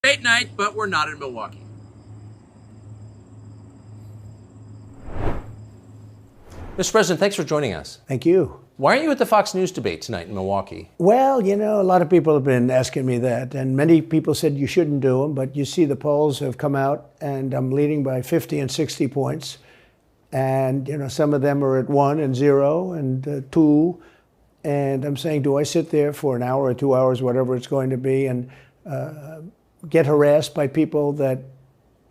debate night, but we're not in Milwaukee. Mr. President, thanks for joining us. Thank you. Why aren't you at the Fox News debate tonight in Milwaukee? Well, a lot of people have been asking me that, and many people said you shouldn't do them, but you see the polls have come out, and I'm leading by 50 and 60 points. And, some of them are at 1 and 0 and 2. And I'm saying, do I sit there for an hour or 2 hours, whatever it's going to be, and get harassed by people that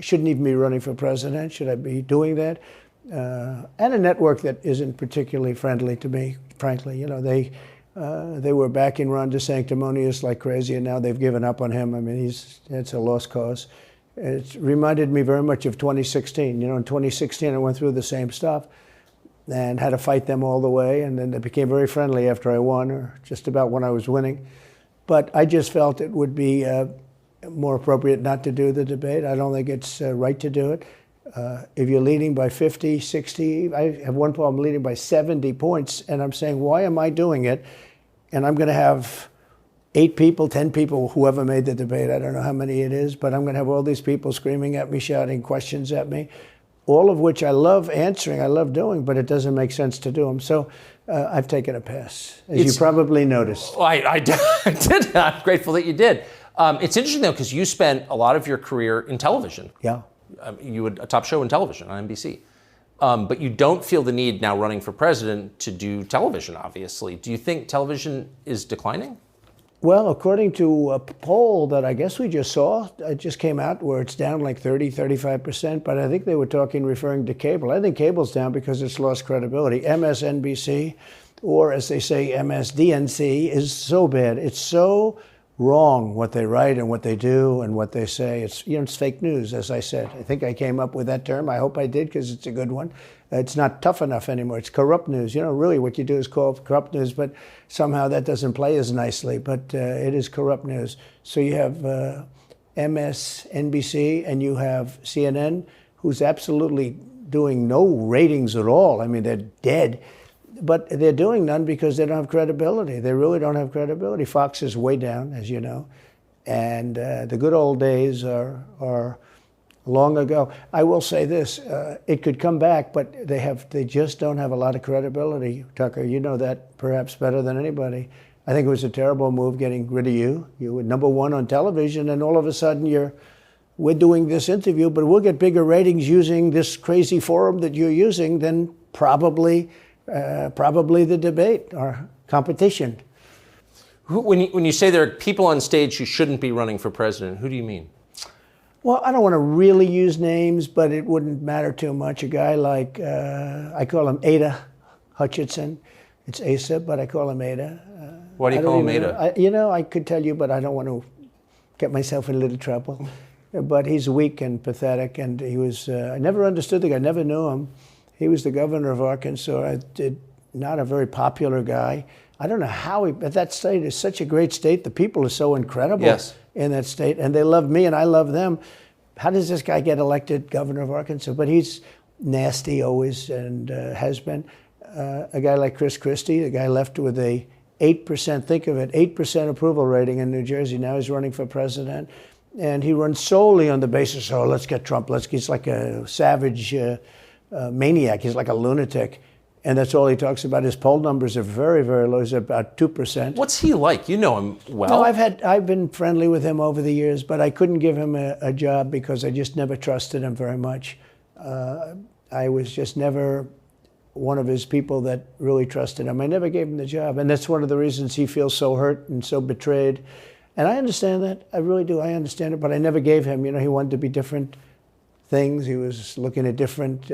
shouldn't even be running for president? Should I be doing that? And a network that isn't particularly friendly to me, frankly. They were backing Ron DeSanctimonious like crazy, and now they've given up on him. I mean, it's a lost cause. It reminded me very much of 2016. In 2016, I went through the same stuff and had to fight them all the way, and then they became very friendly after I won, or just about when I was winning. But I just felt it would be more appropriate not to do the debate. I don't think it's right to do it. If you're leading by 50, 60, I have one problem leading by 70 points, and I'm saying, why am I doing it? And I'm going to have 8 people, 10 people, whoever made the debate, I don't know how many it is, but I'm going to have all these people screaming at me, shouting questions at me, all of which I love answering, I love doing, but it doesn't make sense to do them. So I've taken a pass, as you probably noticed. I did. I'm grateful that you did. It's interesting, though, because you spent a lot of your career in television. Yeah. You had a top show in television on NBC. But you don't feel the need now running for president to do television, obviously. Do you think television is declining? Well, according to a poll that I guess we just saw, it just came out where it's down like 30, 35%, but I think they were referring to cable. I think cable's down because it's lost credibility. MSNBC, or as they say, MSDNC, is so bad. It's so wrong what they write and what they do and what they say. It's fake news, as I said. I think I came up with that term. I hope I did, because it's a good one. It's not tough enough anymore. It's corrupt news. Really what you do is call it corrupt news, but somehow that doesn't play as nicely. But it is corrupt news. So you have MSNBC and you have CNN, who's absolutely doing no ratings at all. I mean, they're dead. But they're doing none because they don't have credibility. They really don't have credibility. Fox is way down, as you know. And the good old days are long ago. I will say this, it could come back, but they just don't have a lot of credibility, Tucker. You know that perhaps better than anybody. I think it was a terrible move getting rid of you. You were number one on television, and all of a sudden we're doing this interview, but we'll get bigger ratings using this crazy forum that you're using than probably the debate or competition. When you say there are people on stage who shouldn't be running for president, who do you mean? Well, I don't want to really use names, but it wouldn't matter too much. A guy like, I call him Ada Hutchinson. It's Asa, but I call him Ada. Why do you call him Ada? I could tell you, but I don't want to get myself in a little trouble. But he's weak and pathetic, and he was, I never understood the guy, never knew him. He was the governor of Arkansas, not a very popular guy. I don't know how but that state is such a great state. The people are so incredible in that state, and they love me and I love them. How does this guy get elected governor of Arkansas? But he's nasty always, and has been. A guy like Chris Christie, the guy left with a 8%, think of it, 8% approval rating in New Jersey. Now he's running for president, and he runs solely on the basis, let's get Trump. He's like a savage maniac. He's like a lunatic. And that's all he talks about. His poll numbers are very, very low. He's about 2%. What's he like? You know him well. No, I've been friendly with him over the years, but I couldn't give him a job because I just never trusted him very much. I was just never one of his people that really trusted him. I never gave him the job. And that's one of the reasons he feels so hurt and so betrayed. And I understand that. I really do. I understand it. But I never gave him. He wanted to be different things. He was looking at different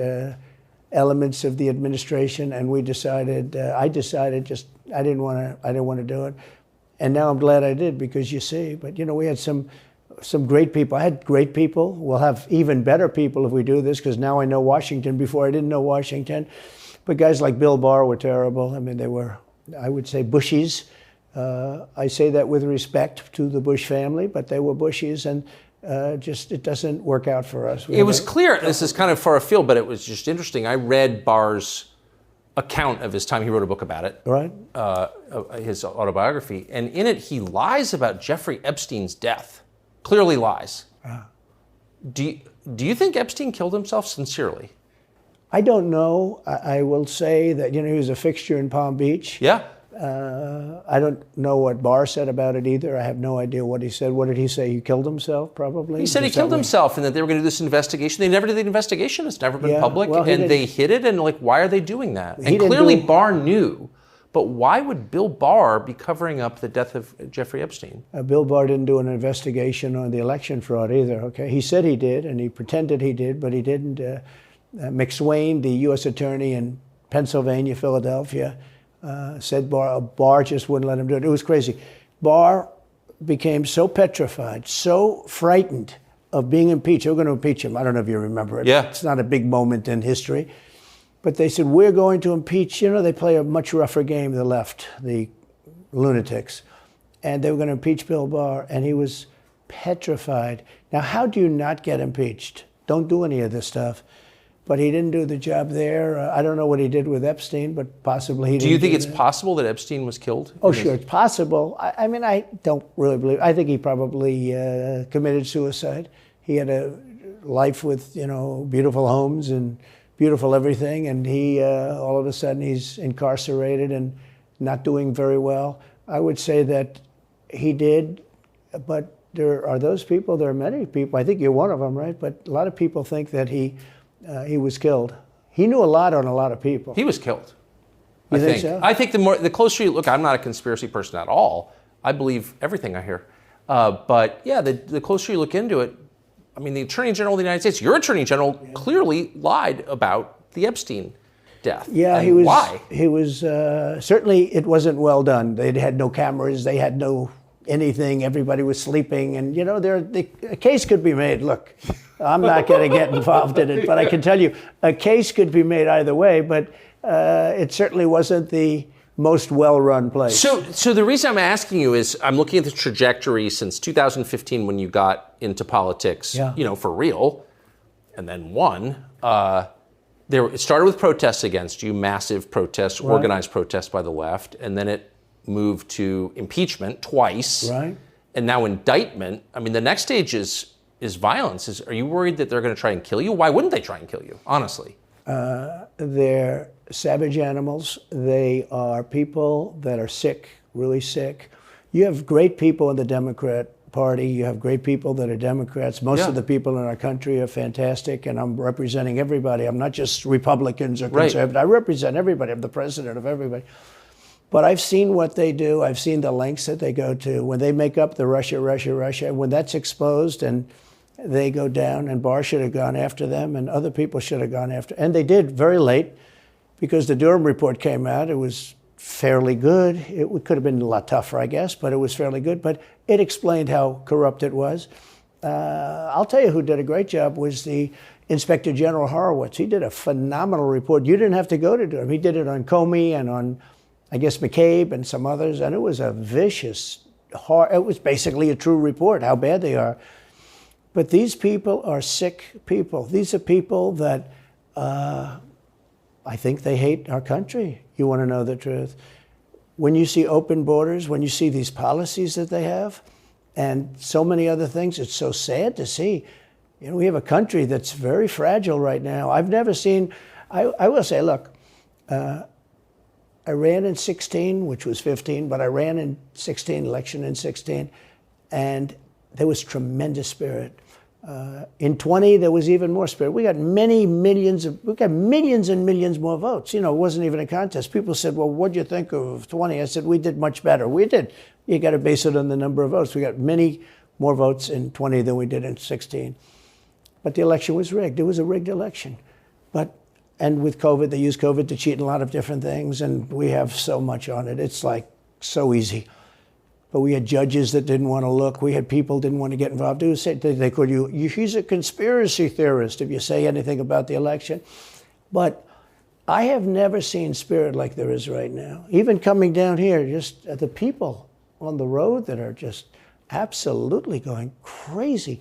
elements of the administration, and I decided I didn't want to do it. And now I'm glad I did, because you see, but we had some great people. I had great people. We'll have even better people if we do this, because now I know Washington. Before I didn't know Washington. But guys like Bill Barr were terrible. I mean, they were, I would say, Bushies. I say that with respect to the Bush family, but they were Bushies, and it doesn't work out for us. It was clear, this is kind of far afield, but it was just interesting. I read Barr's account of his time. He wrote a book about it. Right. His autobiography. And in it, he lies about Jeffrey Epstein's death. clearly lies. Do you think Epstein killed himself sincerely? I don't know. I will say that, he was a fixture in Palm Beach. Yeah. I don't know what Barr said about it either. I have no idea what he said. What did he say? He killed himself, probably? He said he killed himself and that they were going to do this investigation. They never did the investigation. It's never been public. Well, and they hid it. And why are they doing that? He And clearly Barr knew. But why would Bill Barr be covering up the death of Jeffrey Epstein? Bill Barr didn't do an investigation on the election fraud either, okay? He said he did, and he pretended he did, but he didn't. McSwain, the U.S. attorney in Pennsylvania, Philadelphia, said Barr just wouldn't let him do it. It was crazy. Barr became so petrified, so frightened of being impeached. They were going to impeach him. I don't know if you remember it. Yeah. It's not a big moment in history. But they said, we're going to impeach. They play a much rougher game, the left, the lunatics. And they were going to impeach Bill Barr, and he was petrified. Now, how do you not get impeached? Don't do any of this stuff. But he didn't do the job there. I don't know what he did with Epstein, but possibly he didn't. Do you think it's possible that Epstein was killed? Oh, sure, it's possible. I mean, I don't really believe. I think he probably committed suicide. He had a life with, beautiful homes and beautiful everything, and he all of a sudden he's incarcerated and not doing very well. I would say that he did, but there are those people. There are many people. I think you're one of them, right? But a lot of people think that he was killed. He knew a lot on a lot of people. He was killed. You think so? I think the closer you look, I'm not a conspiracy person at all. I believe everything I hear. But yeah, the closer you look into it, I mean, the Attorney General of the United States, your Attorney General, clearly lied about the Epstein death. Yeah, and he was. Why? He was certainly. It wasn't well done. They had no cameras. They had no anything. Everybody was sleeping, and a case could be made. Look, I'm not going to get involved in it, but I can tell you, a case could be made either way. But it certainly wasn't the most well-run place. So the reason I'm asking you is I'm looking at the trajectory since 2015 when you got into politics, for real, and then won. It started with protests against you, massive protests, right. Organized protests by the left, and then it moved to impeachment twice, right? And now indictment. I mean, the next stage is violence. Are you worried that they're going to try and kill you? Why wouldn't they try and kill you, honestly? They're savage animals. They are people that are sick, really sick. You have great people in the Democrat Party. You have great people that are Democrats. Most of the people in our country are fantastic, and I'm representing everybody. I'm not just Republicans or conservatives. Right. I represent everybody. I'm the president of everybody. But I've seen what they do. I've seen the lengths that they go to. When they make up the Russia, when that's exposed and they go down, and Barr should have gone after them, and other people should have gone after. And they did very late, because the Durham report came out. It was fairly good. It could have been a lot tougher, I guess, but it was fairly good. But it explained how corrupt it was. I'll tell you who did a great job was the Inspector General Horowitz. He did a phenomenal report. You didn't have to go to Durham. He did it on Comey and on, I guess, McCabe and some others, and it was a vicious, it was basically a true report, how bad they are. But these people are sick people. These are people that I think they hate our country. You want to know the truth. When you see open borders, when you see these policies that they have, and so many other things, it's so sad to see. We have a country that's very fragile right now. I've never seen, I will say, look, I ran in 16, which was 15, but I ran in 16, election in 16, and there was tremendous spirit. In 20, there was even more spirit. We got millions and millions more votes. It wasn't even a contest. People said, well, what'd you think of 20? I said, we did much better. We did. You got to base it on the number of votes. We got many more votes in 20 than we did in 16. But the election was rigged. It was a rigged election. And with COVID, they used COVID to cheat in a lot of different things, and we have so much on it. It's so easy. But we had judges that didn't want to look. We had people who didn't want to get involved. They called you, he's a conspiracy theorist if you say anything about the election. But I have never seen spirit like there is right now. Even coming down here, just the people on the road that are just absolutely going crazy.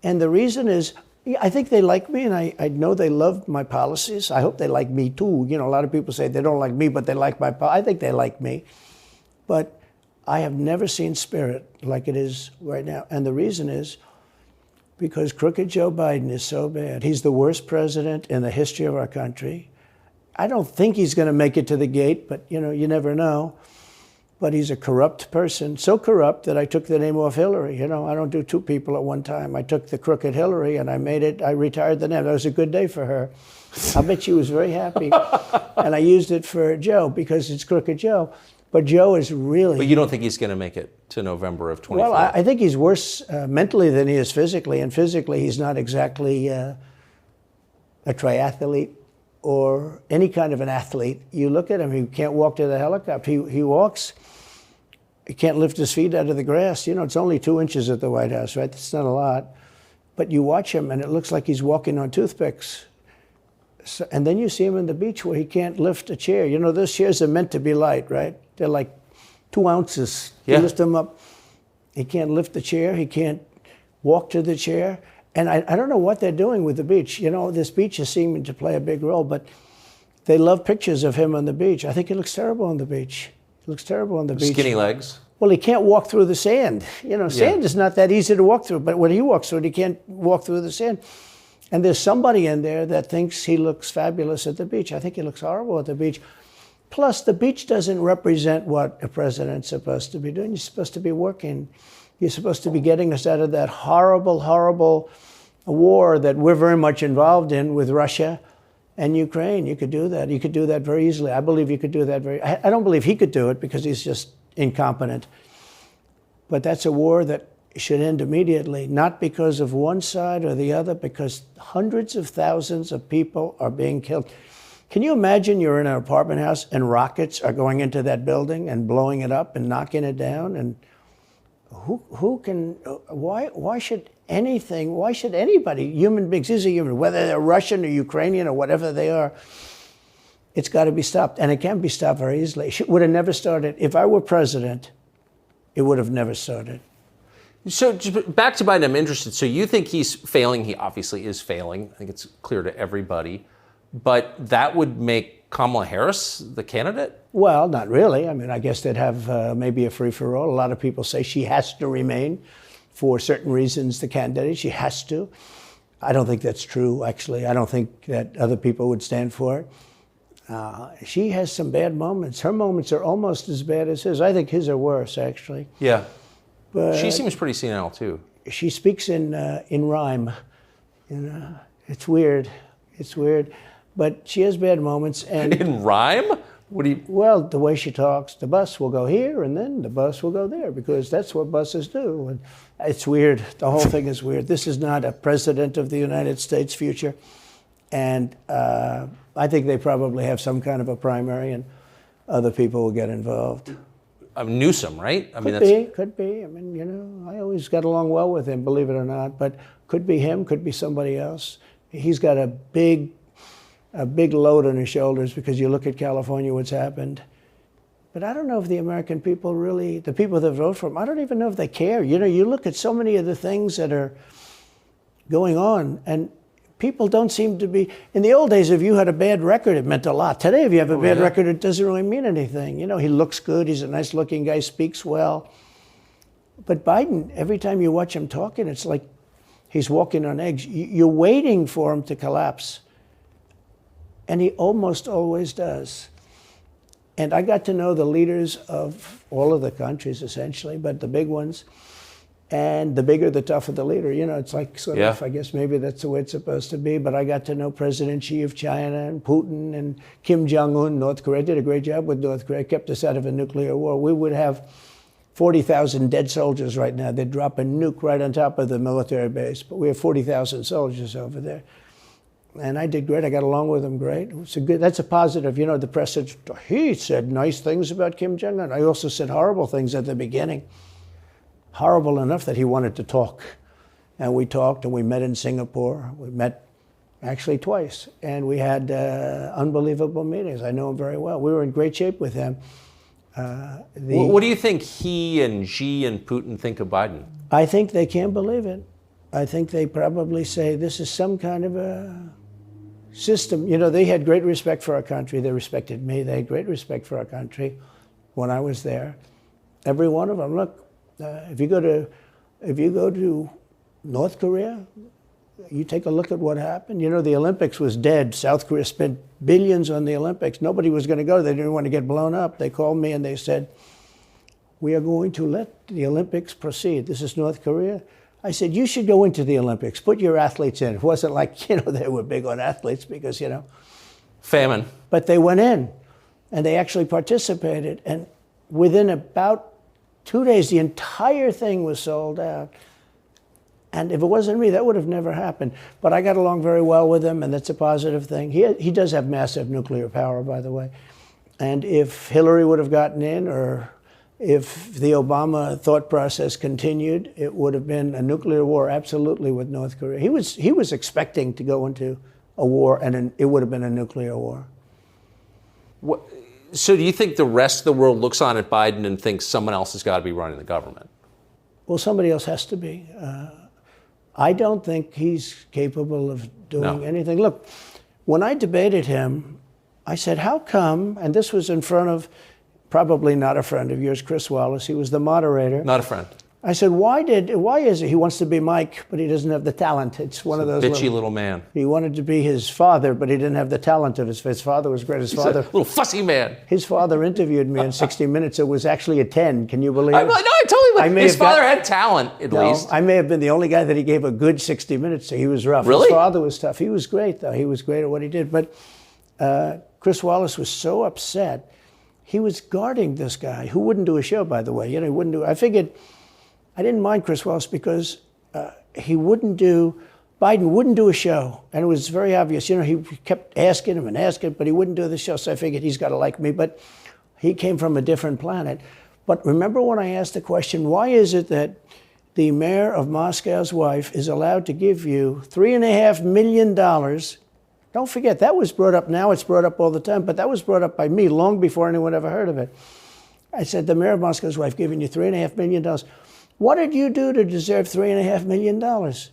And the reason is, I think they like me, and I know they love my policies. I hope they like me too. A lot of people say they don't like me, but they like my policies. I think they like me. But I have never seen spirit like it is right now. And the reason is because crooked Joe Biden is so bad. He's the worst president in the history of our country. I don't think he's going to make it to the gate, but you never know. But he's a corrupt person, so corrupt that I took the name off Hillary. I don't do two people at one time. I took the crooked Hillary and I retired the name. That was a good day for her. I bet she was very happy. And I used it for Joe because it's crooked Joe. But Joe is really... But you don't think he's going to make it to November of 24? Well, I think he's worse mentally than he is physically. And physically, he's not exactly a triathlete or any kind of an athlete. You look at him, he can't walk to the helicopter. He walks, he can't lift his feet out of the grass. It's only 2 inches at the White House, right? That's not a lot. But you watch him, and it looks like he's walking on toothpicks. So, and then you see him on the beach where he can't lift a chair. Those chairs are meant to be light, right? They're like 2 ounces. Yeah. You lift him up. He can't lift the chair. He can't walk to the chair. And I don't know what they're doing with the beach. This beach is seeming to play a big role, but they love pictures of him on the beach. I think he looks terrible on the beach. He looks terrible on the beach. Skinny legs. Well, he can't walk through the sand. Sand is not that easy to walk through, but when he walks through it, he can't walk through the sand. And there's somebody in there that thinks he looks fabulous at the beach. I think he looks horrible at the beach. Plus, the beach doesn't represent what a president's supposed to be doing. You're supposed to be working. You're supposed to be getting us out of that horrible, horrible war that we're very much involved in with Russia and Ukraine. You could do that. You could do that very easily. I believe you could do that I don't believe he could do it because he's just incompetent. But that's a war that should end immediately, not because of one side or the other, because hundreds of thousands of people are being killed. Can you imagine you're in an apartment house and rockets are going into that building and blowing it up and knocking it down? And why should anybody, human beings, these are human, whether they're Russian or Ukrainian or whatever they are, it's got to be stopped. And it can be stopped very easily. It would have never started. If I were president, it would have never started. So back to Biden, I'm interested. So you think he's failing? He obviously is failing. I think it's clear to everybody. But that would make Kamala Harris the candidate? Well, not really. I guess they'd have maybe a free-for-all. A lot of people say she has to remain for certain reasons, the candidate. She has to. I don't think that's true, actually. I don't think that other people would stand for it. She has some bad moments. Her moments are almost as bad as his. I think his are worse, actually. Yeah. But she seems pretty senile, too. She speaks in rhyme. It's weird. It's weird. But she has bad moments. And in rhyme? What do you... Well, the way she talks, the bus will go here and then the bus will go there because that's what buses do. And it's weird. The whole thing is weird. This is not a president of the United States future. And I think they probably have some kind of a primary and other people will get involved. Newsom, right? Could be. I always got along well with him, believe it or not. But could be him, could be somebody else. He's got a big load on his shoulders because you look at California, what's happened. But I don't know if the American people really, the people that vote for him, I don't even know if they care. You look at so many of the things that are going on, and people don't seem to be, in the old days, if you had a bad record, it meant a lot. Today, if you have a bad record, it doesn't really mean anything. He looks good, he's a nice-looking guy, speaks well. But Biden, every time you watch him talking, it's like he's walking on eggs. You're waiting for him to collapse. And he almost always does. And I got to know the leaders of all of the countries, essentially, but the big ones. And the bigger, the tougher the leader. It's like sort of, I guess maybe that's the way it's supposed to be. But I got to know President Xi of China and Putin and Kim Jong-un, North Korea. Did a great job with North Korea, kept us out of a nuclear war. We would have 40,000 dead soldiers right now. They'd drop a nuke right on top of the military base. But we have 40,000 soldiers over there. And I did great. I got along with him great. That's a positive. The press said, he said nice things about Kim Jong-un. I also said horrible things at the beginning. Horrible enough that he wanted to talk. And we talked and we met in Singapore. We met actually twice. And we had unbelievable meetings. I know him very well. We were in great shape with him. What do you think he and Xi and Putin think of Biden? I think they can't believe it. I think they probably say this is some kind of a system. They had great respect for our country. They respected me. They had great respect for our country when I was there. every one of them. Look, if you go to North Korea, you take a look at what happened. You know, the Olympics was dead. South Korea spent billions on the Olympics. Nobody was going to go. They didn't want to get blown up. They called me and they said, we are going to let the Olympics proceed. This is North Korea. I said, you should go into the Olympics. Put your athletes in. It wasn't like, they were big on athletes because, famine. But they went in and they actually participated. And within about 2 days, the entire thing was sold out. And if it wasn't me, that would have never happened. But I got along very well with him, and that's a positive thing. He does have massive nuclear power, by the way. And if Hillary would have gotten in, or if the Obama thought process continued, it would have been a nuclear war, absolutely, with North Korea. He was expecting to go into a war, and it would have been a nuclear war. So do you think the rest of the world looks on at Biden and thinks someone else has got to be running the government? Well, somebody else has to be. I don't think he's capable of doing anything. Look, when I debated him, I said, how come, and this was in front of probably not a friend of yours, Chris Wallace. He was the moderator. Not a friend. I said, why is it he wants to be Mike, but he doesn't have the talent? It's one of those bitchy little man. He wanted to be his father, but he didn't have the talent of his father was great. His father, a little fussy man. His father interviewed me in 60 Minutes. It was actually a 10. Can you believe it? No, I totally believe. His father had talent, at least. I may have been the only guy that he gave a good 60 Minutes to. He was rough. Really? His father was tough. He was great, though. He was great at what he did. But Chris Wallace was so upset. He was guarding this guy who wouldn't do a show, by the way. He wouldn't do. I figured. I didn't mind Chris Wallace because Biden wouldn't do a show. And it was very obvious. He kept asking him, but he wouldn't do the show. So I figured he's got to like me. But he came from a different planet. But remember when I asked the question, why is it that the mayor of Moscow's wife is allowed to give you $3.5 million? Don't forget, that was brought up. Now it's brought up all the time. But that was brought up by me long before anyone ever heard of it. I said, the mayor of Moscow's wife giving you $3.5 million. What did you do to deserve $3.5 million? To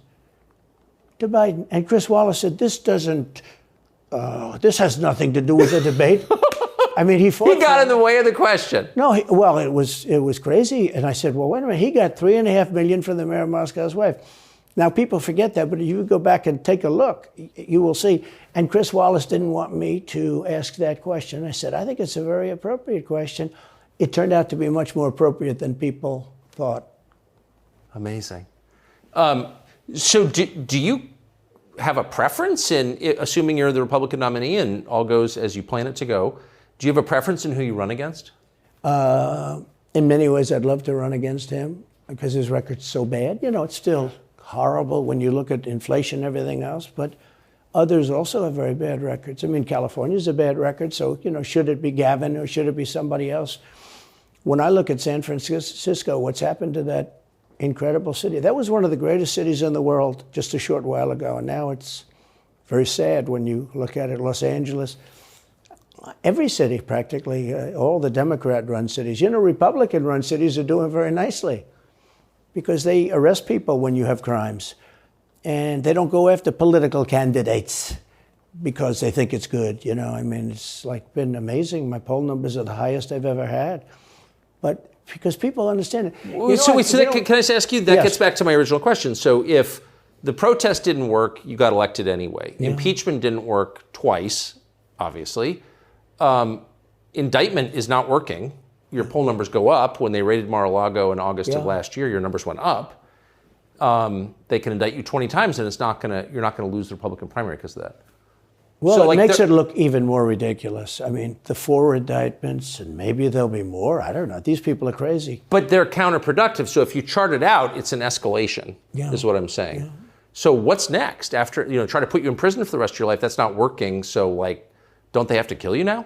Biden. And Chris Wallace said, this has nothing to do with the debate. I mean, he fought. He got in the way of the question. No, it was crazy. And I said, well, wait a minute. He got $3.5 million from the mayor of Moscow's wife. Now, people forget that, but if you go back and take a look, you will see. And Chris Wallace didn't want me to ask that question. I said, I think it's a very appropriate question. It turned out to be much more appropriate than people thought. Amazing. So do you have a preference in, assuming you're the Republican nominee and all goes as you plan it to go, do you have a preference in who you run against? In many ways, I'd love to run against him because his record's so bad. It's still horrible when you look at inflation and everything else, but others also have very bad records. I mean, California's a bad record, so, should it be Gavin or should it be somebody else? When I look at San Francisco, what's happened to that incredible city. That was one of the greatest cities in the world just a short while ago, and now it's very sad when you look at it. Los Angeles, every city practically, all the Democrat-run cities. Republican-run cities are doing very nicely because they arrest people when you have crimes, and they don't go after political candidates because they think it's good. It's been amazing. My poll numbers are the highest I've ever had, but because people understand it. Can I just ask you, that yes. gets back to my original question. So if the protest didn't work, you got elected anyway. Yeah. Impeachment didn't work twice, obviously. Indictment is not working. Your poll numbers go up. When they raided Mar-a-Lago in August of last year, your numbers went up. They can indict you 20 times and you're not gonna lose the Republican primary because of that. Well, it makes it look even more ridiculous. I mean, the 4 indictments, and maybe there'll be more. I don't know. These people are crazy. But they're counterproductive. So if you chart it out, it's an escalation, is what I'm saying. Yeah. So what's next? After, try to put you in prison for the rest of your life, that's not working. So, don't they have to kill you now?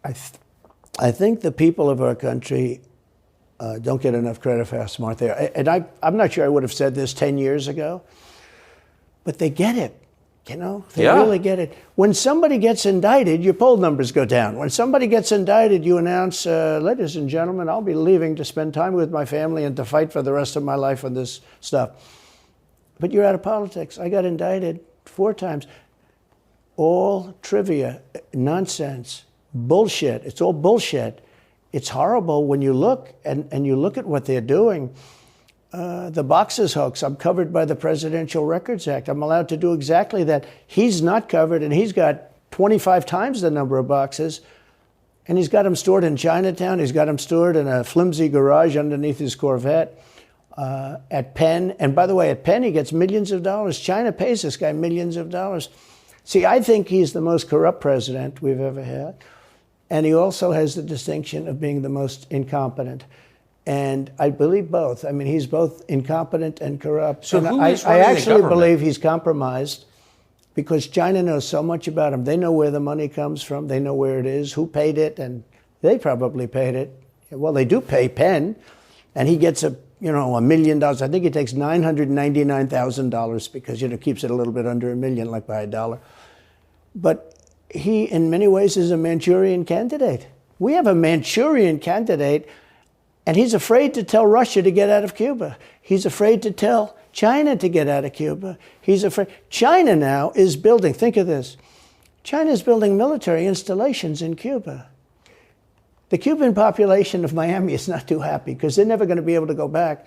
I think the people of our country don't get enough credit for how smart they are. And I'm not sure I would have said this 10 years ago, but they get it. They really get it. When somebody gets indicted, your poll numbers go down. When somebody gets indicted, you announce, ladies and gentlemen, I'll be leaving to spend time with my family and to fight for the rest of my life on this stuff. But you're out of politics. I got indicted 4 times. All trivia, nonsense, bullshit. It's all bullshit. it's horrible when you look, and you look at what they're doing. The boxes hoax, I'm covered by the Presidential Records Act. I'm allowed to do exactly that. He's not covered, and he's got 25 times the number of boxes, and he's got them stored in Chinatown. He's got them stored in a flimsy garage underneath his Corvette at Penn. And by the way, at Penn, he gets millions of dollars. China pays this guy millions of dollars. See, I think he's the most corrupt president we've ever had. And he also has the distinction of being the most incompetent. And I believe both. I mean, he's both incompetent and corrupt. So and who is I running the actually government? believe he's compromised because China knows so much about him. They know where the money comes from. They know where it is, who paid it, and they probably paid it. Well, they do pay Penn, and he gets $1 million. I think he takes $999,000 because, keeps it a little bit under $1 million, like by $1. But he, in many ways, is a Manchurian candidate. We have a Manchurian candidate, and he's afraid to tell Russia to get out of Cuba. He's afraid to tell China to get out of Cuba. He's afraid. China now is building, think of this, China is building military installations in Cuba. The Cuban population of Miami is not too happy because they're never going to be able to go back.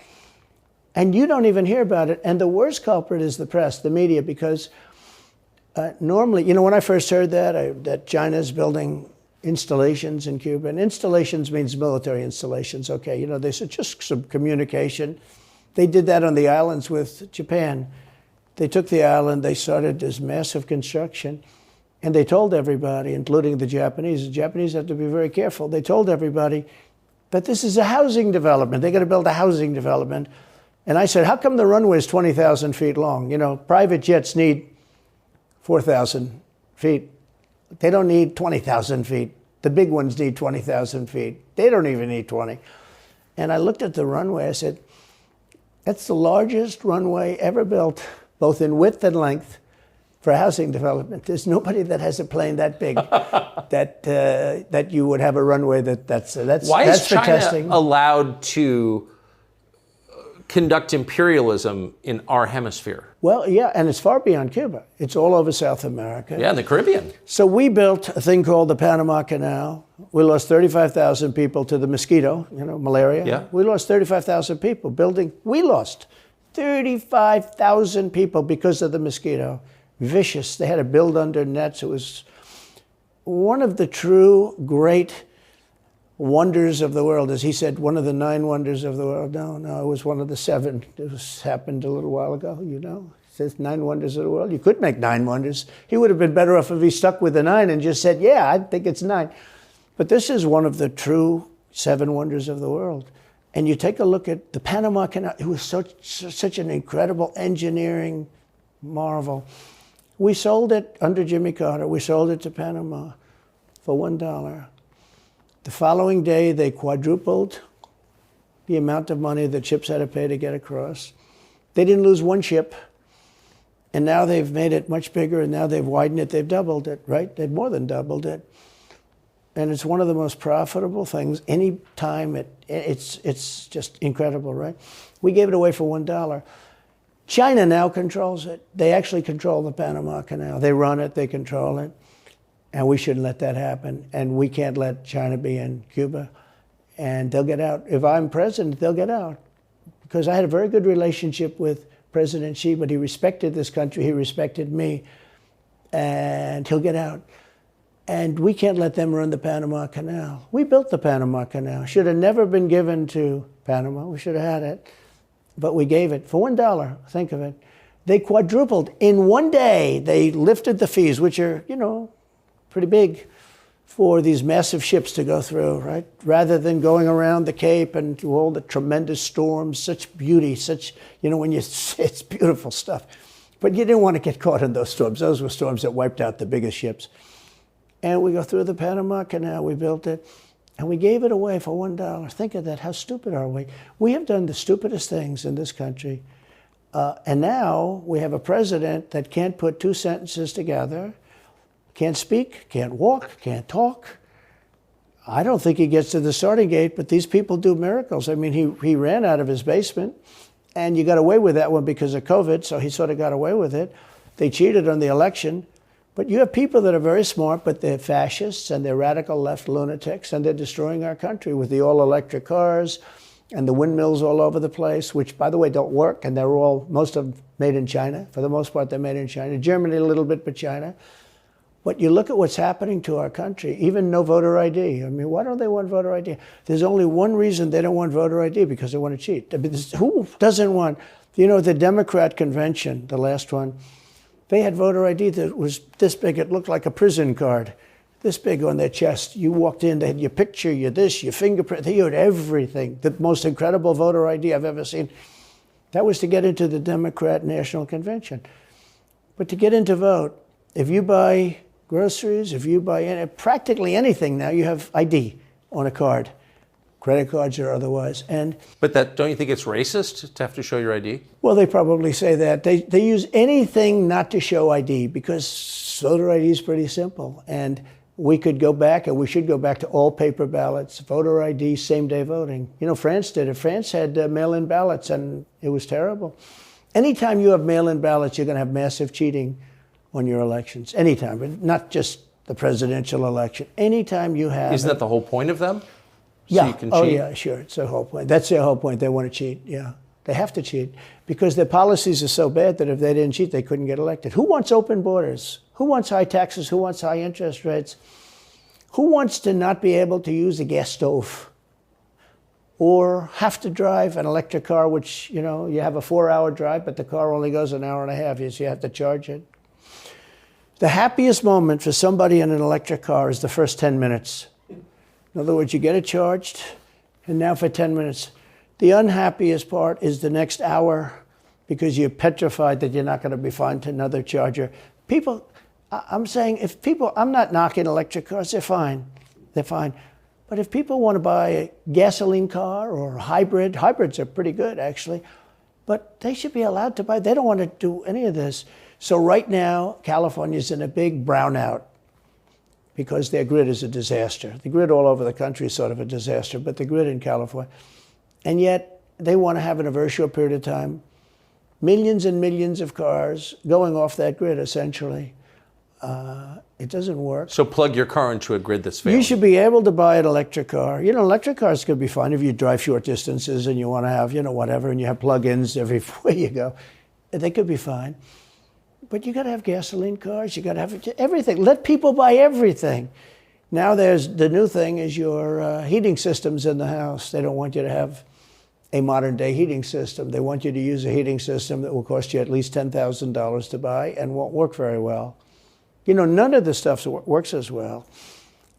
And you don't even hear about it. And the worst culprit is the press, the media, because normally, when I first heard that China's building installations in Cuba, and installations means military installations, okay, they said just some communication. They did that on the islands with Japan. They took the island, they started this massive construction, and they told everybody, including the Japanese have to be very careful. They told everybody that this is a housing development. They're going to build a housing development. And I said, how come the runway is 20,000 feet long? Private jets need 4,000 feet. They don't need 20,000 feet. The big ones need 20,000 feet. They don't even need 20. And I looked at the runway. I said, that's the largest runway ever built, both in width and length, for housing development. There's nobody that has a plane that big that you would have a runway that's Why is for China testing. allowed to conduct imperialism in our hemisphere? Well, yeah, and it's far beyond Cuba. It's all over South America. Yeah, in the Caribbean. So we built a thing called the Panama Canal. We lost 35,000 people to the mosquito, malaria. Yeah. We lost 35,000 people building. We lost 35,000 people because of the mosquito. Vicious. They had to build under nets. It was one of the true great wonders of the world. As he said, one of the 9 wonders of the world. No, it was one of the 7. It happened a little while ago, It says 9 wonders of the world. You could make 9 wonders. He would have been better off if he stuck with the 9 and just said, yeah, I think it's 9. But this is one of the true 7 wonders of the world. And you take a look at the Panama Canal. It was such an incredible engineering marvel. We sold it under Jimmy Carter. We sold it to Panama for $1. The following day, they quadrupled the amount of money that ships had to pay to get across. They didn't lose one ship. And now they've made it much bigger, and now they've widened it. They've doubled it, right? They've more than doubled it. And it's one of the most profitable things. Any time it's just incredible, right? We gave it away for $1. China now controls it. They actually control the Panama Canal. They run it, they control it. And we shouldn't let that happen. And we can't let China be in Cuba. And they'll get out. If I'm president, they'll get out. Because I had a very good relationship with President Xi, but he respected this country, he respected me. And he'll get out. And we can't let them run the Panama Canal. We built the Panama Canal. Should have never been given to Panama. We should have had it. But we gave it for $1. Think of it. They quadrupled. In one day, they lifted the fees, which are, pretty big for these massive ships to go through, right? Rather than going around the Cape and through all the tremendous storms, such beauty, it's beautiful stuff. But you didn't want to get caught in those storms. Those were storms that wiped out the biggest ships. And we go through the Panama Canal, we built it, and we gave it away for $1. Think of that, how stupid are we? We have done the stupidest things in this country. And now we have a president that can't put 2 sentences together, can't speak, can't walk, can't talk. I don't think he gets to the starting gate, but these people do miracles. I mean, he ran out of his basement, and you got away with that one because of COVID, so he sort of got away with it. They cheated on the election, But you have people that are very smart, but they're fascists and they're radical left lunatics, and they're destroying our country with the all-electric cars and the windmills all over the place, which, by the way, don't work, and they're all, most of them made in China. For the most part, they're made in China. Germany a little bit, but China. But you look at what's happening to our country, even no voter ID. I mean, why don't they want voter ID? There's only one reason they don't want voter ID, because they want to cheat. I mean, who doesn't want, the Democrat convention, the last one, they had voter ID that was this big. It looked like a prison card, this big on their chest. You walked in, they had your picture, your this, your fingerprint. They had everything. The most incredible voter ID I've ever seen. That was to get into the Democrat National Convention. But to get into vote, if you buy groceries, if you buy practically anything now, you have ID on a card, credit cards or otherwise. But don't you think it's racist to have to show your ID? Well, they probably say that. They use anything not to show ID, because voter ID is pretty simple. And we could go back, and we should go back to all paper ballots, voter ID, same-day voting. France did it. France had mail-in ballots, and it was terrible. Anytime you have mail-in ballots, you're going to have massive cheating on your elections. Anytime, but not just the presidential election. Anytime you have... Isn't that the whole point of them? Yeah. So you can cheat? Oh, yeah, sure. It's their whole point. That's their whole point. They want to cheat, yeah. They have to cheat because their policies are so bad that if they didn't cheat, they couldn't get elected. Who wants open borders? Who wants high taxes? Who wants high interest rates? Who wants to not be able to use a gas stove or have to drive an electric car, which, you have a 4-hour drive, but the car only goes an hour and a half, so you have to charge it. The happiest moment for somebody in an electric car is the first 10 minutes. In other words, you get it charged, and now for 10 minutes. The unhappiest part is the next hour, because you're petrified that you're not going to be found another charger. People, I'm saying, I'm not knocking electric cars, they're fine. They're fine. But if people want to buy a gasoline car or a hybrid, hybrids are pretty good, actually, but they should be allowed to buy. They don't want to do any of this. So right now, California's in a big brownout because their grid is a disaster. The grid all over the country is sort of a disaster, but the grid in California. And yet, they want to have, in a very short period of time, millions and millions of cars going off that grid, essentially. It doesn't work. So plug your car into a grid that's failing. You should be able to buy an electric car. Electric cars could be fine if you drive short distances and you want to have, whatever, and you have plug-ins everywhere you go. They could be fine. But you got to have gasoline cars. You got to have everything. Let people buy everything. Now the new thing is your heating systems in the house. They don't want you to have a modern day heating system. They want you to use a heating system that will cost you at least $10,000 to buy and won't work very well. None of the stuff works as well.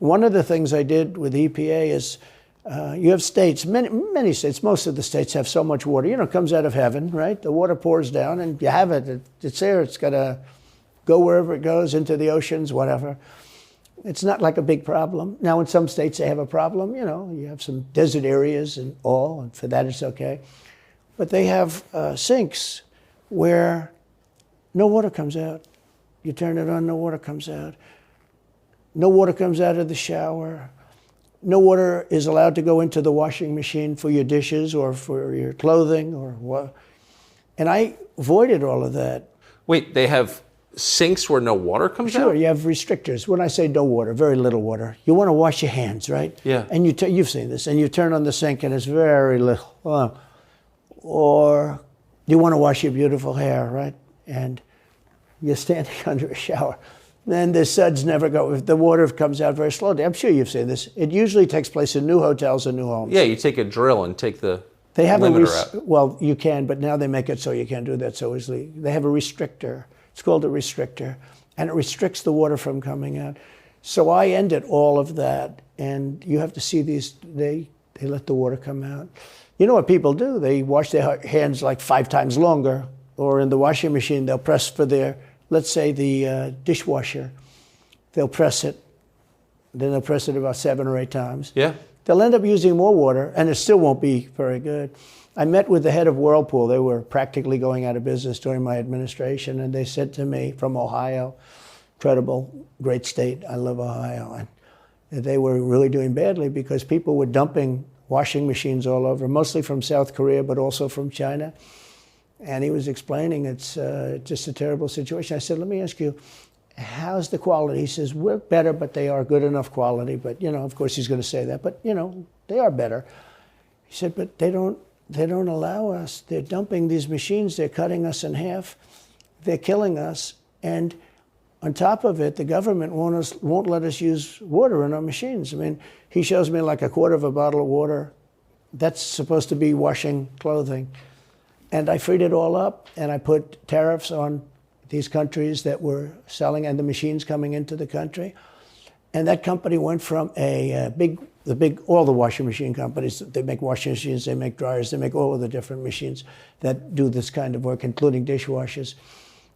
One of the things I did with EPA is you have states, many states, most of the states have so much water. It comes out of heaven, right? The water pours down and you have it. It's there. It's got to go wherever it goes, into the oceans, whatever. It's not like a big problem. Now, in some states, they have a problem. You have some desert areas and all, and for that, it's okay. But they have sinks where no water comes out. You turn it on, no water comes out. No water comes out of the shower. No water is allowed to go into the washing machine for your dishes or for your clothing or what. And I avoided all of that. Wait, they have sinks where no water comes out? Sure, you have restrictors. When I say no water, very little water. You want to wash your hands, right? Yeah. And you've seen this, and you turn on the sink and it's very little. Or you want to wash your beautiful hair, right? And you're standing under a shower. Then the suds never go. The water comes out very slowly. I'm sure you've seen this. It usually takes place in new hotels and new homes. Yeah, you take a drill and take the they have limiter out. Well, you can, but now they make it so you can't do that so easily. They have a restrictor. It's called a restrictor, and it restricts the water from coming out. So I ended all of that, and you have to see these. They let the water come out. You know what people do? They wash their hands like 5 times longer, or in the washing machine, they'll press for their. Let's say the dishwasher, they'll press it, then they'll press it about 7 or 8 times. Yeah. They'll end up using more water, and it still won't be very good. I met with the head of Whirlpool. They were practically going out of business during my administration, and they said to me, from Ohio, incredible, great state, I love Ohio, and they were really doing badly because people were dumping washing machines all over, mostly from South Korea, but also from China. And he was explaining it's just a terrible situation. I said, let me ask you, how's the quality? He says, we're better, but they are good enough quality. But, of course he's going to say that. But, they are better. He said, but they don't allow us. They're dumping these machines. They're cutting us in half. They're killing us. And on top of it, the government won't let us use water in our machines. I mean, he shows me like a quarter of a bottle of water. That's supposed to be washing clothing. And I freed it all up, and I put tariffs on these countries that were selling and the machines coming into the country. And that company went from all the washing machine companies, they make washing machines, they make dryers, they make all of the different machines that do this kind of work, including dishwashers.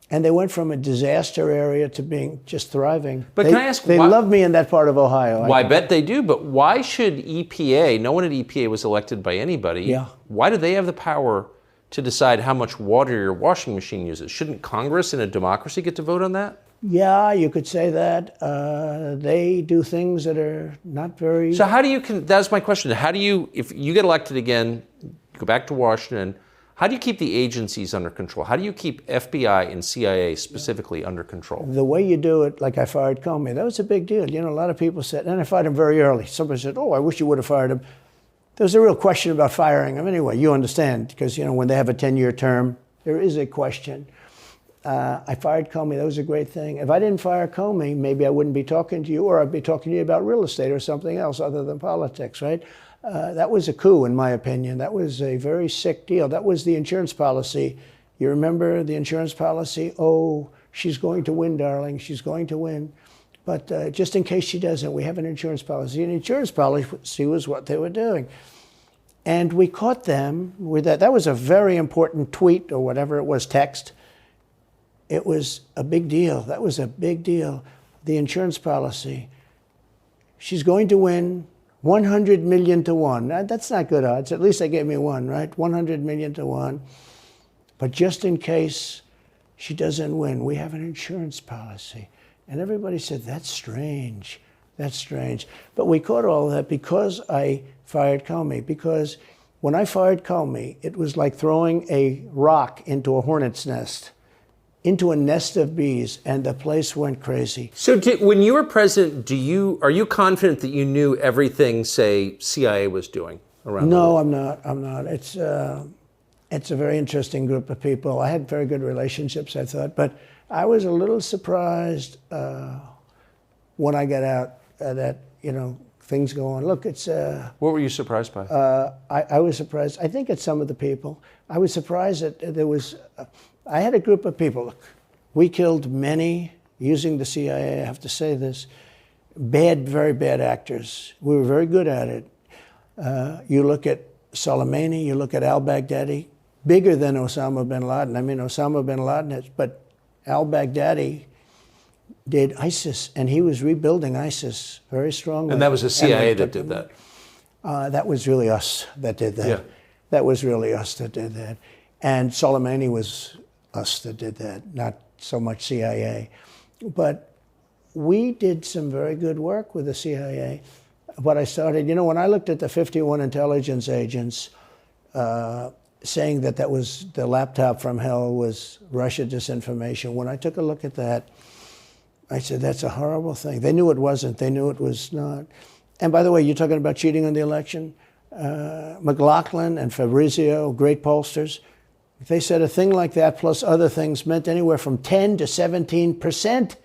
And they went from a disaster area to being just thriving. But can I ask, they love me in that part of Ohio. Well, I bet they do, but why should EPA, no one at EPA was elected by anybody, why do they have the power to decide how much water your washing machine uses? Shouldn't Congress in a democracy get to vote on that? Yeah, you could say that. They do things that are not very... So how do you, that's my question, how do you, if you get elected again, go back to Washington, how do you keep the agencies under control? How do you keep FBI and CIA specifically under control? The way you do it, like I fired Comey, that was a big deal. A lot of people said, and I fired him very early. Somebody said, I wish you would have fired him. There was a real question about firing him. Anyway, you understand, because, when they have a 10-year term, there is a question. I fired Comey. That was a great thing. If I didn't fire Comey, maybe I wouldn't be talking to you, or I'd be talking to you about real estate or something else other than politics, right? That was a coup, in my opinion. That was a very sick deal. That was the insurance policy. You remember the insurance policy? Oh, she's going to win, darling. She's going to win. But just in case she doesn't, we have an insurance policy. And insurance policy was what they were doing. And we caught them with that. That was a very important tweet or whatever it was, text. It was a big deal. That was a big deal. The insurance policy. She's going to win 100 million to 1. That's not good odds. At least they gave me 1, right? 100 million to 1. But just in case she doesn't win, we have an insurance policy. And everybody said, that's strange. That's strange. But we caught all of that because I fired Comey. Because when I fired Comey, it was like throwing a rock into a hornet's nest, into a nest of bees, and the place went crazy. So when you were president, are you confident that you knew everything, say, CIA was doing around the world? No, I'm not. It's a very interesting group of people. I had very good relationships, I thought, but I was a little surprised when I got out that, things go on. Look, it's... What were you surprised by? I was surprised. I think it's some of the people. I was surprised that there was... I had a group of people. Look, we killed many, using the CIA, I have to say this, very bad actors. We were very good at it. You look at Soleimani, you look at al-Baghdadi, bigger than Osama bin Laden. I mean, Osama bin Laden, but al-Baghdadi did ISIS, and he was rebuilding ISIS very strongly. And that was the CIA that did that? That was really us that did that. Yeah. That was really us that did that. And Soleimani was us that did that, not so much CIA. But we did some very good work with the CIA. What I started, when I looked at the 51 intelligence agents saying that was the laptop from hell was Russia disinformation, when I took a look at that, I said, that's a horrible thing. They knew it wasn't. They knew it was not. And by the way, you're talking about cheating on the election? McLaughlin and Fabrizio, great pollsters, they said a thing like that plus other things meant anywhere from 10 to 17%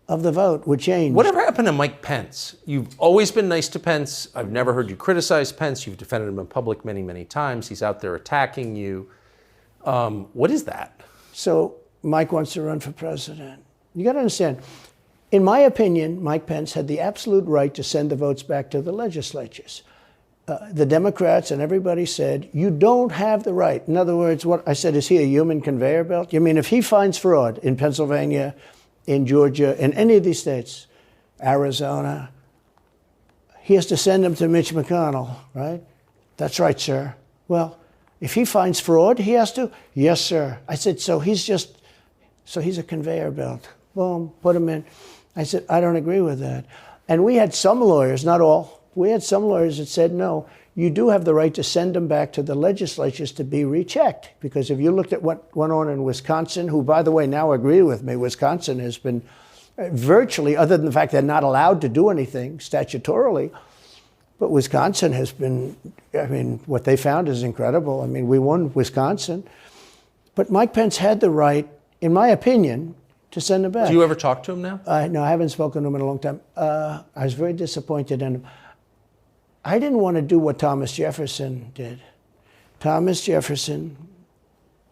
of the vote would change. Whatever happened to Mike Pence? You've always been nice to Pence. I've never heard you criticize Pence. You've defended him in public many, many times. He's out there attacking you. What is that? So Mike wants to run for president. You got to understand, in my opinion, Mike Pence had the absolute right to send the votes back to the legislatures. The Democrats and everybody said, you don't have the right. In other words, what I said, is he a human conveyor belt? You mean if he finds fraud in Pennsylvania, in Georgia, in any of these states, Arizona, he has to send them to Mitch McConnell, right? That's right, sir. Well, if he finds fraud, he has to? Yes, sir. I said, so he's a conveyor belt. Boom, put him in. I said, I don't agree with that. And we had some lawyers, not all, we had some lawyers that said, no, you do have the right to send them back to the legislatures to be rechecked. Because if you looked at what went on in Wisconsin, who, by the way, now agree with me, Wisconsin has been virtually, other than the fact they're not allowed to do anything statutorily. But Wisconsin has been, I mean, what they found is incredible. I mean, we won Wisconsin. But Mike Pence had the right, in my opinion, to send him back. Do you ever talk to him now? No, I haven't spoken to him in a long time. I was very disappointed in him. I didn't want to do what Thomas Jefferson did. Thomas Jefferson,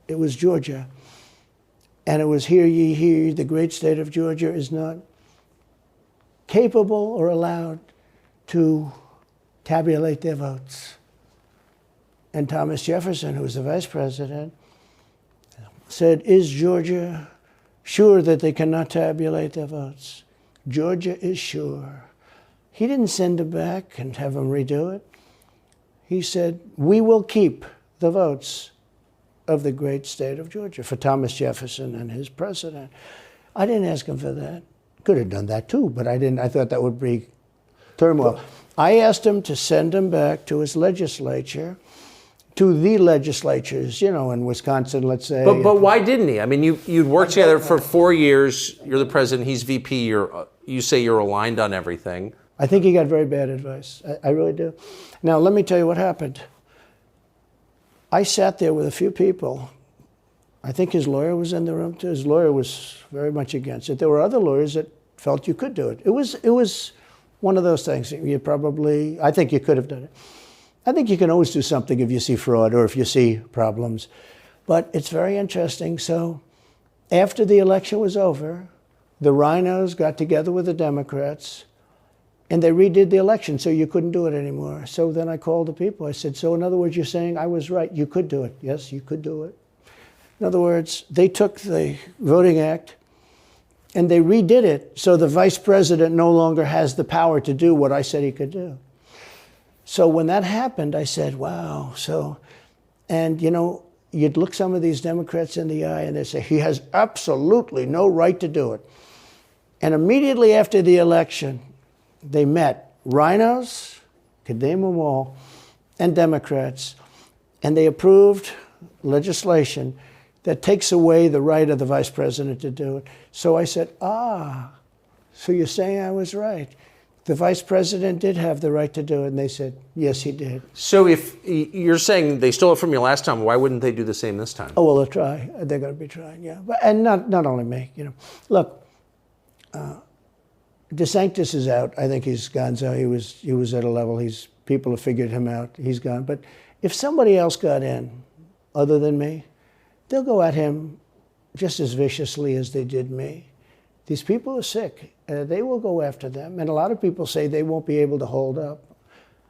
it was Georgia. And it was, hear ye, hear ye, the great state of Georgia is not capable or allowed to tabulate their votes. And Thomas Jefferson, who was the vice president, said, is Georgia sure that they cannot tabulate their votes? Georgia is sure. He didn't send him back and have him redo it. He said, we will keep the votes of the great state of Georgia for Thomas Jefferson and his president. I didn't ask him for that. Could have done that too, but I didn't. I thought that would be turmoil. I asked him to send him back to his legislature, to the legislatures, you know, in Wisconsin, let's say. But why didn't he? I mean, you'd worked together for 4 years. You're the president. He's VP. You say you're aligned on everything. I think he got very bad advice. I really do. Now, let me tell you what happened. I sat there with a few people. I think his lawyer was in the room too. His lawyer was very much against it. There were other lawyers that felt you could do it. It was one of those things. I think you could have done it. I think you can always do something if you see fraud or if you see problems. But it's very interesting. So after the election was over, the rhinos got together with the Democrats and they redid the election, so you couldn't do it anymore. So then I called the people. I said, so in other words, you're saying I was right. You could do it. Yes, you could do it. In other words, they took the Voting Act and they redid it so the vice president no longer has the power to do what I said he could do. So when that happened, I said, wow. And you know, you'd look some of these Democrats in the eye and they'd say, he has absolutely no right to do it. And immediately after the election, they met rhinos, could name them all, and Democrats, and they approved legislation that takes away the right of the vice president to do it. So I said, so you're saying I was right. The vice president did have the right to do it, and they said, yes, he did. So if you're saying they stole it from you last time, why wouldn't they do the same this time? Oh, well, they'll try. They're going to be trying, yeah. And not only me, you know. Look, DeSantis is out. I think he's gone. So he was at a level. People have figured him out. He's gone. But if somebody else got in, other than me, they'll go at him just as viciously as they did me. These people are sick. They will go after them. And a lot of people say they won't be able to hold up.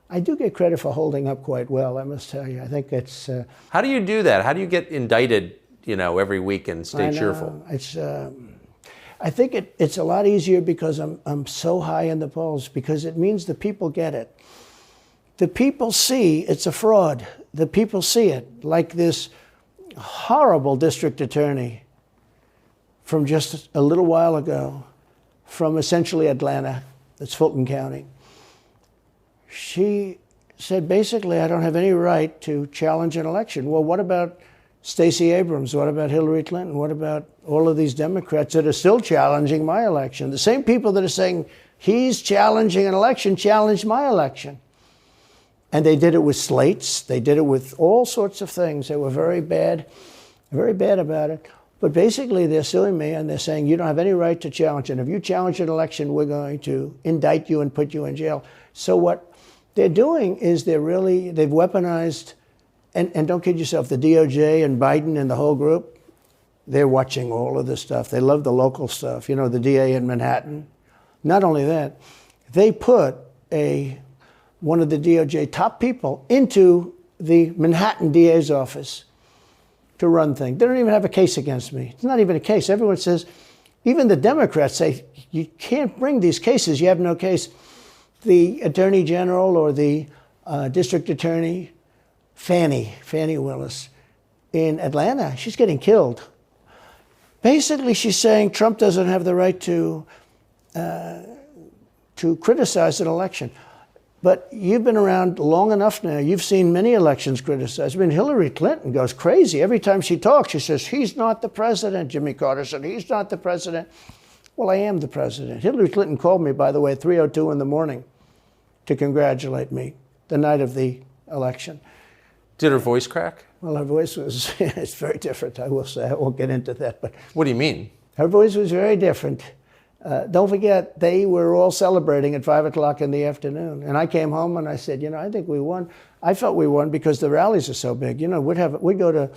I do get credit for holding up quite well, I must tell you. I think it's... How do you do that? How do you get indicted, you know, every week and stay cheerful? I think it's a lot easier because I'm so high in the polls, because it means the people get it. The people see it's a fraud. The people see it, like this horrible district attorney from just a little while ago, from essentially Atlanta, that's Fulton County. She said, basically, I don't have any right to challenge an election. Well, what about Stacey Abrams? What about Hillary Clinton? What about all of these Democrats that are still challenging my election? The same people that are saying he's challenging an election challenged my election. And they did it with slates. They did it with all sorts of things. They were very bad about it. But basically, they're suing me and they're saying you don't have any right to challenge it. If you challenge an election, we're going to indict you and put you in jail. So what they're doing is they've weaponized. And don't kid yourself, the DOJ and Biden and the whole group, they're watching all of this stuff. They love the local stuff. You know, the DA in Manhattan. Not only that, they put one of the DOJ top people into the Manhattan DA's office to run things. They don't even have a case against me. It's not even a case. Everyone says, even the Democrats say, you can't bring these cases. You have no case. The Attorney General or the District Attorney, Fannie Willis in Atlanta, she's getting killed. Basically, she's saying Trump doesn't have the right to criticize an election. But you've been around long enough now. You've seen many elections criticized. I mean, Hillary Clinton goes crazy. Every time she talks, she says, he's not the president. Jimmy Carter said, he's not the president. Well, I am the president. Hillary Clinton called me, by the way, at 3:02 in the morning to congratulate me the night of the election. Did her voice crack? Well, her voice was, it's very different, I will say. I won't get into that. But what do you mean? Her voice was very different. Don't forget, they were all celebrating at 5 o'clock in the afternoon. And I came home and I said, you know, I think we won. I felt we won because the rallies are so big. You know, we'd go to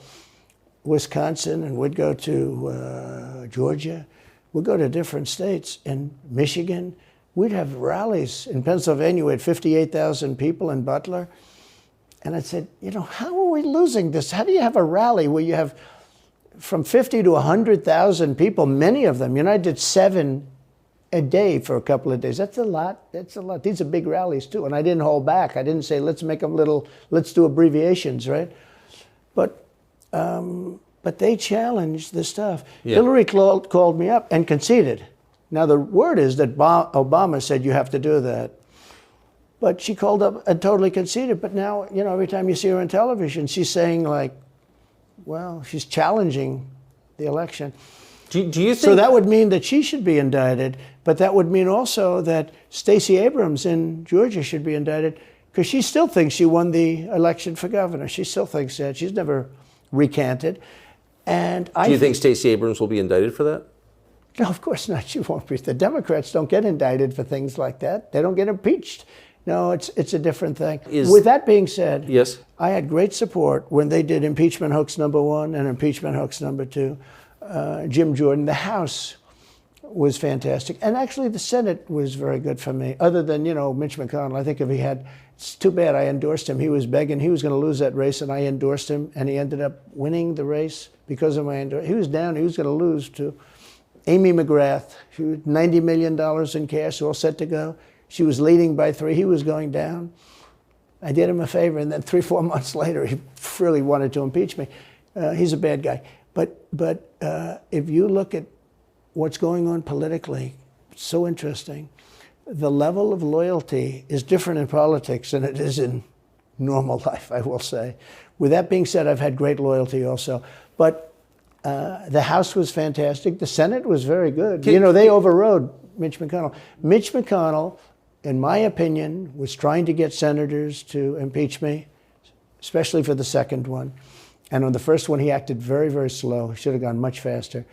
Wisconsin and we'd go to Georgia. We'd go to different states. In Michigan, we'd have rallies. In Pennsylvania, we had 58,000 people in Butler. And I said, you know, how are we losing this? How do you have a rally where you have from 50 to 100,000 people, many of them? You know, I did 7 a day for a couple of days. That's a lot. That's a lot. These are big rallies, too. And I didn't hold back. I didn't say, let's make them let's do abbreviations, right? But they challenged the stuff. Yeah. Hillary called me up and conceded. Now, the word is that Obama said you have to do that. But she called up and totally conceded. But now, you know, every time you see her on television, she's saying, like, well, she's challenging the election. Do you think... So that would mean that she should be indicted, but that would mean also that Stacey Abrams in Georgia should be indicted, because she still thinks she won the election for governor. She still thinks that. She's never recanted. And do you think Stacey Abrams will be indicted for that? No, of course not. She won't be. The Democrats don't get indicted for things like that. They don't get impeached. No, it's a different thing. With that being said, yes, I had great support when they did impeachment hoax #1 and impeachment hoax #2. Jim Jordan, the House was fantastic. And actually the Senate was very good for me, other than, you know, Mitch McConnell. I think if he had, it's too bad I endorsed him. He was begging, he was going to lose that race, and I endorsed him, and he ended up winning the race because of my endorsement. He was down, he was going to lose to Amy McGrath. She was $90 million in cash, all set to go. She was leading by 3. He was going down. I did him a favor, and then 3-4 months later, he really wanted to impeach me. He's a bad guy. But if you look at what's going on politically, it's so interesting. The level of loyalty is different in politics than it is in normal life, I will say. With that being said, I've had great loyalty also. But the House was fantastic. The Senate was very good. You know, they overrode Mitch McConnell. Mitch McConnell, in my opinion, was trying to get senators to impeach me, especially for the second one. And on the first one, he acted very, very slow. He should have gone much faster.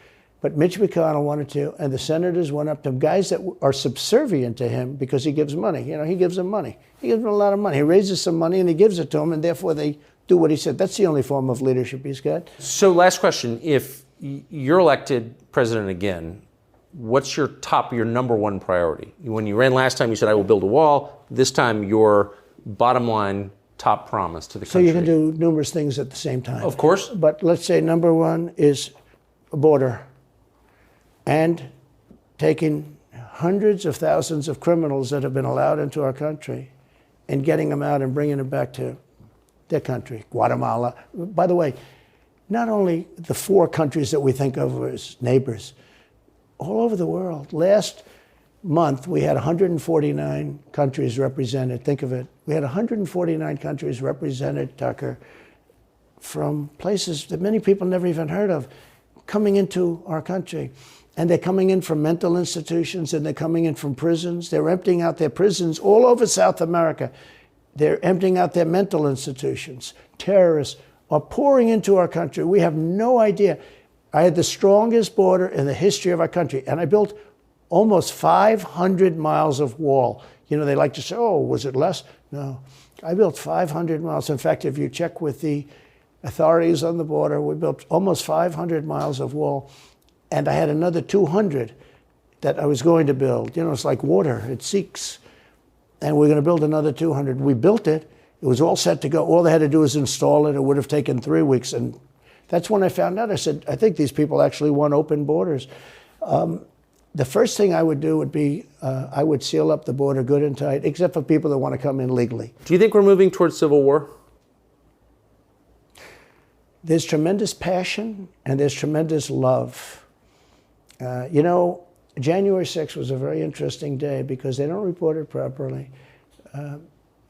But Mitch McConnell wanted to, and the senators went up to him, guys that are subservient to him because he gives money. You know, he gives them money. He gives them a lot of money. He raises some money and he gives it to them, and therefore they do what he said. That's the only form of leadership he's got. So last question. If you're elected president again, what's your number one priority? When you ran last time, you said, I will build a wall. This time, your bottom line top promise to the country. So you can do numerous things at the same time. Of course. But let's say number one is a border, and taking hundreds of thousands of criminals that have been allowed into our country and getting them out and bringing them back to their country, Guatemala. By the way, not only the 4 countries that we think of as neighbors, all over the world. Last month, we had 149 countries represented. Think of it. We had 149 countries represented, Tucker, from places that many people never even heard of, coming into our country. And they're coming in from mental institutions, and they're coming in from prisons. They're emptying out their prisons all over South America. They're emptying out their mental institutions. Terrorists are pouring into our country. We have no idea. I had the strongest border in the history of our country, and I built almost 500 miles of wall. You know, they like to say, oh, was it less? No. I built 500 miles. In fact, if you check with the authorities on the border, we built almost 500 miles of wall. And I had another 200 that I was going to build. You know, it's like water, it seeks. And we're going to build another 200. We built it. It was all set to go. All they had to do was install it. It would have taken 3 weeks. And that's when I found out. I said, I think these people actually want open borders. The first thing I would do would be I would seal up the border good and tight, except for people that want to come in legally. Do you think we're moving towards civil war? There's tremendous passion and there's tremendous love. You know, January 6th was a very interesting day because they don't report it properly.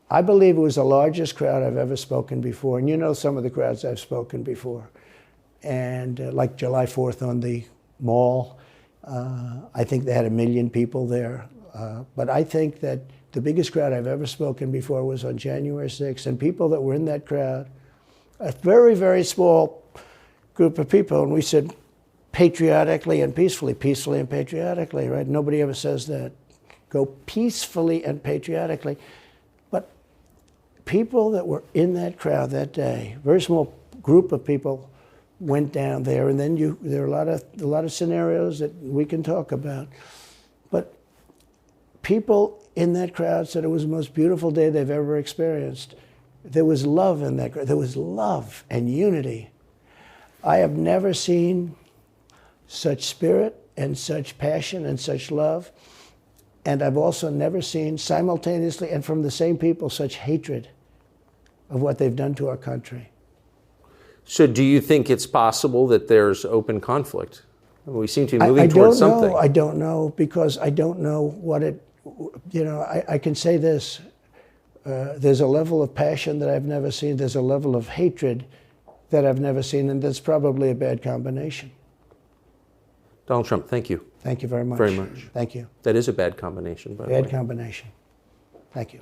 I believe it was the largest crowd I've ever spoken before. And you know some of the crowds I've spoken before. And like July 4th on the Mall. I think they had 1 million people there. But I think that the biggest crowd I've ever spoken before was on January 6th, and people that were in that crowd, a very, very small group of people, and we said patriotically and peacefully and patriotically, right? Nobody ever says that. Go peacefully and patriotically. But people that were in that crowd that day, very small group of people went down there, and then there are a lot of scenarios that we can talk about. But people in that crowd said it was the most beautiful day they've ever experienced. There was love in that crowd. There was love and unity. I have never seen such spirit and such passion and such love. And I've also never seen simultaneously and from the same people such hatred of what they've done to our country. So do you think it's possible that there's open conflict? We seem to be moving towards something. I don't know, because I don't know what it, I can say this. There's a level of passion that I've never seen. There's a level of hatred that I've never seen, and that's probably a bad combination. Donald Trump, thank you. Thank you very much. Very much. Thank you. That is a bad combination, by the way. Bad combination. Thank you.